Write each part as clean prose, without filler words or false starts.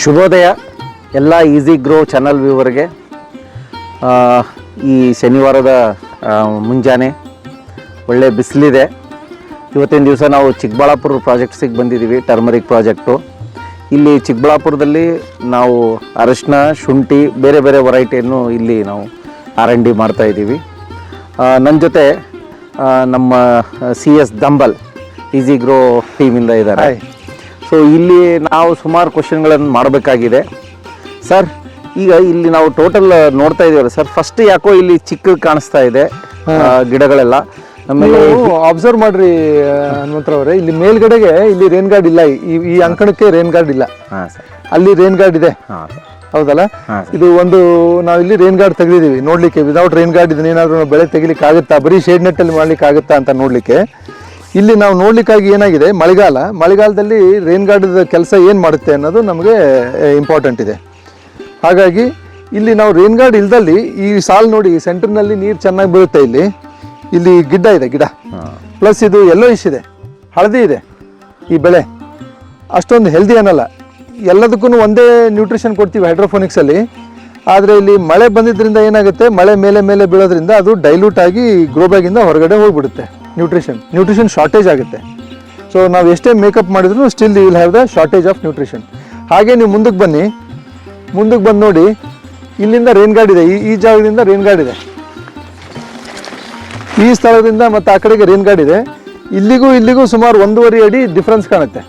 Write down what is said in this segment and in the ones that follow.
ಶುಭೋದಯ ಎಲ್ಲ easy grow channel ವ್ಯೂವರ್ಗೆ. ಈ ಶನಿವಾರದ ಮುಂಜಾನೆ ಒಳ್ಳೆ ಬಿಸಿಲಿದೆ. ಇವತ್ತಿನ ದಿವಸ ನಾವು ಚಿಕ್ಕಬಳ್ಳಾಪುರ ಪ್ರಾಜೆಕ್ಟ್ಸಿಗೆ ಬಂದಿದ್ದೀವಿ, ಟರ್ಮರಿಕ್ ಪ್ರಾಜೆಕ್ಟು. ಇಲ್ಲಿ ಚಿಕ್ಕಬಳ್ಳಾಪುರದಲ್ಲಿ ನಾವು ಅರಶಿನ, ಶುಂಠಿ, ಬೇರೆ ಬೇರೆ ವೆರೈಟಿಯನ್ನು ಇಲ್ಲಿ ನಾವು R&D ಮಾಡ್ತಾಯಿದ್ದೀವಿ. ನನ್ನ ಜೊತೆ ನಮ್ಮ CS ದಂಬಲ್ ಈಸಿ ಗ್ರೋ ಟೀಮಿಂದ ಇದ್ದಾರೆ. ಸೊ ಇಲ್ಲಿ ನಾವು ಸುಮಾರು ಕ್ವಶನ್ಗಳನ್ನು ಮಾಡಬೇಕಾಗಿದೆ. ಸರ್, ಈಗ ಇಲ್ಲಿ ನಾವು ಟೋಟಲ್ ನೋಡ್ತಾ ಇದ್ದೀವಲ್ಲ ಸರ್, ಫಸ್ಟ್ ಯಾಕೋ ಇಲ್ಲಿ ಚಿಕ್ಕ ಕಾಣಿಸ್ತಾ ಇದೆ ಗಿಡಗಳೆಲ್ಲ. ಆಮೇಲೆ ಅಬ್ಸರ್ವ್ ಮಾಡ್ರಿ ಹನುಮಂತರವರೇ, ಇಲ್ಲಿ ಮೇಲ್ಗಡೆಗೆ ಇಲ್ಲಿ ರೇನ್ ಗಾರ್ಡ್ ಇಲ್ಲ, ಈ ಅಂಕಣಕ್ಕೆ ರೇನ್ ಗಾರ್ಡ್ ಇಲ್ಲ. ಅಲ್ಲಿ ರೇನ್ ಗಾರ್ಡ್ ಇದೆ, ಹೌದಲ್ಲ? ಇದು ಒಂದು ನಾವು ಇಲ್ಲಿ ರೇನ್ ಗಾರ್ಡ್ ತೆಗೆದಿದ್ದೀವಿ ನೋಡ್ಲಿಕ್ಕೆ. ವಿದೌಟ್ ರೇನ್ ಗಾರ್ಡ್ ಇದನ್ನೇನಾದ್ರೂ ಬೆಳೆ ತೆಗಿಲಿಕ್ಕೆ ಆಗುತ್ತಾ, ಬರೀ ಶೇಡ್ ನೆಟ್ ಅಲ್ಲಿ ಮಾಡ್ಲಿಕ್ಕೆ ಆಗುತ್ತಾ ಅಂತ ನೋಡ್ಲಿಕ್ಕೆ. ಇಲ್ಲಿ ನಾವು ನೋಡ್ಲಿಕ್ಕಾಗಿ ಏನಾಗಿದೆ, ಮಳೆಗಾಲದಲ್ಲಿ ರೇನ್ ಗಾರ್ಡ್ ಕೆಲಸ ಏನು ಮಾಡುತ್ತೆ ಅನ್ನೋದು ನಮಗೆ ಇಂಪಾರ್ಟೆಂಟ್ ಇದೆ. ಹಾಗಾಗಿ ಇಲ್ಲಿ ನಾವು ರೇನ್ ಗಾರ್ಡ್ ಇಲ್ದಲ್ಲಿ ಈ ಸಾಲ್ ನೋಡಿ, ಸೆಂಟರ್ನಲ್ಲಿ ನೀರು ಚೆನ್ನಾಗಿ ಬೀಳುತ್ತೆ. ಇಲ್ಲಿ ಗಿಡ ಪ್ಲಸ್ ಇದು ಯೆಲ್ಲೋಯಿಶ್ ಇದೆ, ಹಳದಿ ಇದೆ. ಈ ಬೆಳೆ ಅಷ್ಟೊಂದು ಹೆಲ್ದಿ ಅನ್ನಲ್ಲ. ಎಲ್ಲದಕ್ಕೂ ಒಂದೇ ನ್ಯೂಟ್ರಿಷನ್ ಕೊಡ್ತೀವಿ ಹೈಡ್ರೋಫೋನಿಕ್ಸಲ್ಲಿ. ಆದರೆ ಇಲ್ಲಿ ಮಳೆ ಬಂದಿದ್ದರಿಂದ ಏನಾಗುತ್ತೆ, ಮಳೆ ಮೇಲೆ ಬೀಳೋದ್ರಿಂದ ಅದು ಡೈಲ್ಯೂಟ್ ಆಗಿ ಗ್ರೋ ಬ್ಯಾಗಿಂದ ಹೊರಗಡೆ ಹೋಗ್ಬಿಡುತ್ತೆ. ನ್ಯೂಟ್ರಿಷನ್ ಶಾರ್ಟೇಜ್ ಆಗುತ್ತೆ. ಸೊ ನಾವು ಎಷ್ಟೇ ಮೇಕಪ್ ಮಾಡಿದ್ರು still you will have the shortage of nutrition. ಹಾಗೆ ನೀವು ಮುಂದಕ್ಕೆ ಬಂದು ನೋಡಿ, ಇಲ್ಲಿಂದ ರೇನ್ ಗಾರ್ಡ್ ಇದೆ, ಈ ಜಾಗದಿಂದ ರೇನ್ ಗಾರ್ಡ್ ಇದೆ, ಈ ಸ್ಥಳದಿಂದ ಮತ್ತು ಆ ಕಡೆಗೆ ರೇನ್ ಗಾರ್ಡ್ ಇದೆ. ಇಲ್ಲಿಗೂ ಸುಮಾರು 1.5 ಅಡಿ ಡಿಫ್ರೆನ್ಸ್ ಕಾಣುತ್ತೆ.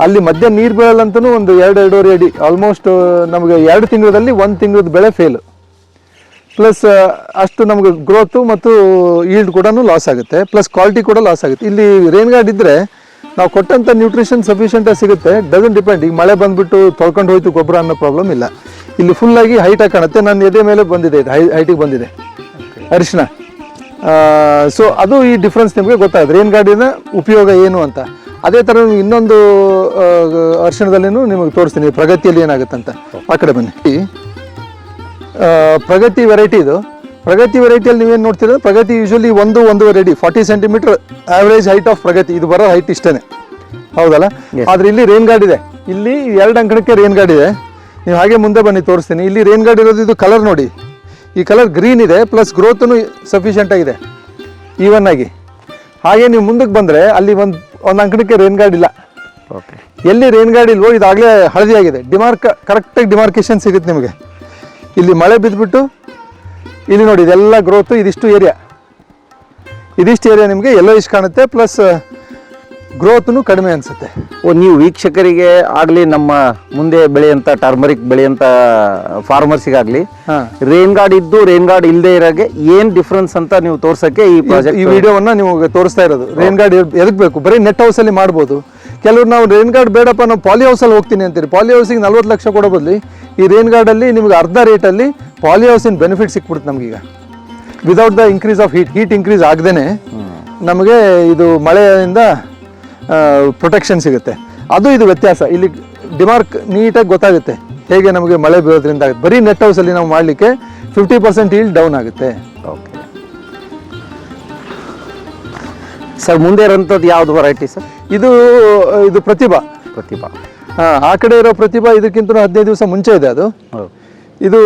ಅಲ್ಲಿ ಮಧ್ಯ ನೀರು ಬೀಳಲ್ಲಂತೂ ಒಂದು 2-2.5 ಅಡಿ, ಆಲ್ಮೋಸ್ಟ್ ನಮಗೆ 2 ತಿಂಗಳಲ್ಲಿ 1 ತಿಂಗಳದ ಬೆಳೆ ಫೇಲು. ಪ್ಲಸ್ ಅಷ್ಟು ನಮಗೆ ಗ್ರೋತು ಮತ್ತು ಈಲ್ಡ್ ಕೂಡ ಲಾಸ್ ಆಗುತ್ತೆ, ಪ್ಲಸ್ ಕ್ವಾಲಿಟಿ ಕೂಡ ಲಾಸ್ ಆಗುತ್ತೆ. ಇಲ್ಲಿ ರೇನ್ ಗಾರ್ಡ್ ಇದ್ದರೆ ನಾವು ಕೊಟ್ಟಂಥ ನ್ಯೂಟ್ರಿಷನ್ ಸಫಿಷಿಯೆಂಟಾಗಿ ಸಿಗುತ್ತೆ. Doesn't depend. ಈಗ ಮಳೆ ಬಂದುಬಿಟ್ಟು ತೊಳ್ಕೊಂಡು ಹೋಯ್ತು ಗೊಬ್ಬರ ಅನ್ನೋ ಪ್ರಾಬ್ಲಮ್ ಇಲ್ಲ. ಇಲ್ಲಿ ಫುಲ್ಲಾಗಿ ಹೈಟಾಗಿ ಕಾಣುತ್ತೆ. ನನ್ನ ಎದೆ ಮೇಲೆ ಬಂದಿದೆ, ಇದು ಹೈಟಿಗೆ ಬಂದಿದೆ ಅರಿಶಿನ. ಸೊ ಅದು ಈ ಡಿಫ್ರೆನ್ಸ್ ನಿಮಗೆ ಗೊತ್ತಾಗುತ್ತೆ, ರೇನ್ ಗಾರ್ಡಿನ ಉಪಯೋಗ ಏನು ಅಂತ. ಅದೇ ಥರ ಇನ್ನೊಂದು ಅರಿಶಿಣದಲ್ಲಿನೂ ನಿಮಗೆ ತೋರಿಸ್ತೀನಿ ಪ್ರಗತಿಯಲ್ಲಿ ಏನಾಗುತ್ತಂತ. ಆ ಕಡೆ ಬನ್ನಿ. ಪ್ರಗತಿ ವೆರೈಟಿ ಇದು. ಪ್ರಗತಿ ವೆರೈಟಿಯಲ್ಲಿ ನೀವೇನು ನೋಡ್ತೀರ, ಪ್ರಗತಿ ಯೂಶಲಿ 1-1.5 ಅಡಿ, 40 ಸೆಂಟಿಮೀಟರ್ ಆವ್ರೇಜ್ ಹೈಟ್ ಆಫ್ ಪ್ರಗತಿ. ಇದು ಬರೋ ಹೈಟ್ ಇಷ್ಟೇ, ಹೌದಲ್ಲ? ಆದರೆ ಇಲ್ಲಿ ರೇನ್ ಗಾರ್ಡ್ ಇದೆ. ಇಲ್ಲಿ 2 ಅಂಕಣಕ್ಕೆ ರೇನ್ ಗಾರ್ಡ್ ಇದೆ. ನೀವು ಹಾಗೆ ಮುಂದೆ ಬನ್ನಿ, ತೋರಿಸ್ತೀನಿ. ಇಲ್ಲಿ ರೇನ್ ಗಾರ್ಡ್ ಇರೋದು, ಇದು ಕಲರ್ ನೋಡಿ, ಈ ಕಲರ್ ಗ್ರೀನ್ ಇದೆ, ಪ್ಲಸ್ ಗ್ರೋತೂ ಸಫಿಷಿಯೆಂಟ್ ಆಗಿದೆ, ಈವನ್ ಆಗಿ. ಹಾಗೆ ನೀವು ಮುಂದಕ್ಕೆ ಬಂದರೆ ಅಲ್ಲಿ ಒಂದು ಅಂಕಣಕ್ಕೆ ರೇನ್ ಗಾರ್ಡ್ ಇಲ್ಲ. ಓಕೆ, ಎಲ್ಲಿ ರೇನ್ ಗಾರ್ಡ್ ಇಲ್ವೋ ಇದಾಗಲೇ ಹಳದಿ ಆಗಿದೆ. ಕರೆಕ್ಟಾಗಿ ಡಿಮಾರ್ಕೇಶನ್ ಸಿಗುತ್ತೆ ನಿಮಗೆ. ಇಲ್ಲಿ ಮಳೆ ಬಿದ್ದುಬಿಟ್ಟು ಇಲ್ಲಿ ನೋಡಿ, ಇದೆಲ್ಲ ಗ್ರೋತು, ಇದಿಷ್ಟು ಏರಿಯಾ ನಿಮಗೆ ಯೆಲ್ಲೋಯಿಶ್ ಕಾಣುತ್ತೆ, ಪ್ಲಸ್ ಗ್ರೋತ್ನು ಕಡಿಮೆ ಅನಿಸುತ್ತೆ. ನೀವು ವೀಕ್ಷಕರಿಗೆ ಆಗಲಿ, ನಮ್ಮ ಮುಂದೆ ಬೆಳೆಯಂಥ ಟರ್ಮರಿಕ್ ಬೆಳೆಯಂಥ ಫಾರ್ಮರ್ಸಿಗಾಗಲಿ, ರೇನ್ ಗಾರ್ಡ್ ಇದ್ದು ರೇನ್ ಗಾರ್ಡ್ ಇಲ್ಲದೆ ಇರೋಗೆ ಏನು ಡಿಫ್ರೆನ್ಸ್ ಅಂತ ನೀವು ತೋರ್ಸೋಕ್ಕೆ ಈ ಪ್ರಾಜೆಕ್ಟ್, ಈ ವಿಡಿಯೋವನ್ನು ನೀವು ತೋರಿಸ್ತಾ ಇರೋದು. ರೇನ್ ಗಾರ್ಡ್ ಎದಕ್ಕೆ ಬೇಕು? ಬರೀ ನೆಟ್ ಹೌಸಲ್ಲಿ ಮಾಡ್ಬೋದು. ಕೆಲವರು ನಾವು ರೇನ್ ಗಾರ್ಡ್ ಬೇಡಪ್ಪ, ನಾವು ಪಾಲಿ ಹೌಸಲ್ಲಿ ಹೋಗ್ತೀನಿ ಅಂತೀರಿ. ಪಾಲಿ ಹೌಸಿಗೆ 40 ಲಕ್ಷ ಕೊಡೋ ಬದಲು ಈ ರೇನ್ ಗಾರ್ಡಲ್ಲಿ ನಿಮ್ಗೆ ಅರ್ಧ ರೇಟಲ್ಲಿ ಪಾಲಿ ಹೌಸಿನ ಬೆನಿಫಿಟ್ ಸಿಕ್ಬಿಡುತ್ತೆ ನಮಗೀಗ. Without the increase of heat increase ಆಗದೇ ನಮಗೆ ಇದು ಮಳೆಯಿಂದ ಪ್ರೊಟೆಕ್ಷನ್ ಸಿಗುತ್ತೆ. ಅದು ಇದು ವ್ಯತ್ಯಾಸ. ಇಲ್ಲಿ ಡಿಮಾರ್ಕ್ ನೀಟಾಗಿ ಗೊತ್ತಾಗುತ್ತೆ ಹೇಗೆ ನಮಗೆ ಮಳೆ ಬೀಳೋದ್ರಿಂದ ಆಗುತ್ತೆ. ಬರೀ ನೆಟ್ ಹೌಸಲ್ಲಿ ನಾವು ಮಾಡಲಿಕ್ಕೆ 50% ಈಲ್ಡ್ ಡೌನ್ ಆಗುತ್ತೆ. ಓಕೆ ಸರ್, ಮುಂದೆ ಇರೋಂಥದ್ದು ಯಾವುದು ವೆರೈಟಿ ಸರ್? ಇದು ಪ್ರತಿಭಾ. ಆ ಕಡೆ ಇರೋ ಪ್ರತಿಭಾ ಇದಕ್ಕಿಂತ 15 ದಿವಸ ಮುಂಚೆ ಇದೆ. ಇದು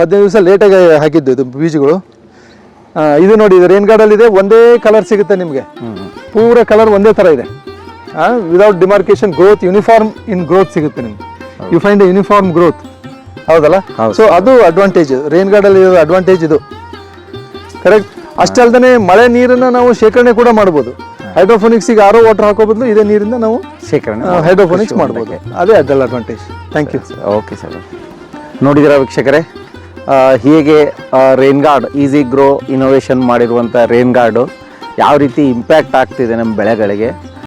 15 ದಿವಸ ಲೇಟಾಗಿ ಹಾಕಿದ್ದು ಇದು ಬೀಜಗಳು. ಇದು ನೋಡಿ, ಇದು ರೇನ್ ಗಾರ್ಡಲ್ಲಿ ಇದೆ. ಒಂದೇ ಕಲರ್ ಸಿಗುತ್ತೆ ನಿಮಗೆ, ಪೂರ ಕಲರ್ ಒಂದೇ ಥರ ಇದೆ. Without demarcation growth, uniform in growth ಸಿಗುತ್ತೆ ನಿಮ್ಗೆ. You find a uniform growth, ಹೌದಲ್ಲ? ಸೊ ಅದು ಅಡ್ವಾಂಟೇಜ್, ರೇನ್ ಗಾರ್ಡಲ್ಲಿ ಇರೋ ಅಡ್ವಾಂಟೇಜ್ ಇದು. ಕರೆಕ್ಟ್. ಅಷ್ಟೇ ಅಲ್ಲದೆ ಮಳೆ ನೀರನ್ನು ನಾವು ಶೇಖರಣೆ ಕೂಡ ಮಾಡ್ಬೋದು. ಹೈಡ್ರೋಫೋನಿಕ್ಸಿಗೆ RO ವಾಟರ್ ಹಾಕೋ ಬದಲು ಇದೇ ನೀರಿಂದ ನಾವು ಶೇಖರಣೆ ಹೈಡ್ರೋಫೋನಿಕ್ಸ್ ಮಾಡ್ಬೋದು. ಅದೇ ಅದೆಲ್ಲ advantage. Thank you. Okay sir, ನೋಡಿದಿರ ವೀಕ್ಷಕರೇ, ಹೇಗೆ rain guard easy grow innovation ಮಾಡಿರುವಂಥ ರೇನ್ ಗಾರ್ಡು ಯಾವ ರೀತಿ ಇಂಪ್ಯಾಕ್ಟ್ ಆಗ್ತಿದೆ ನಮ್ಮ ಬೆಳೆಗಳಿಗೆ.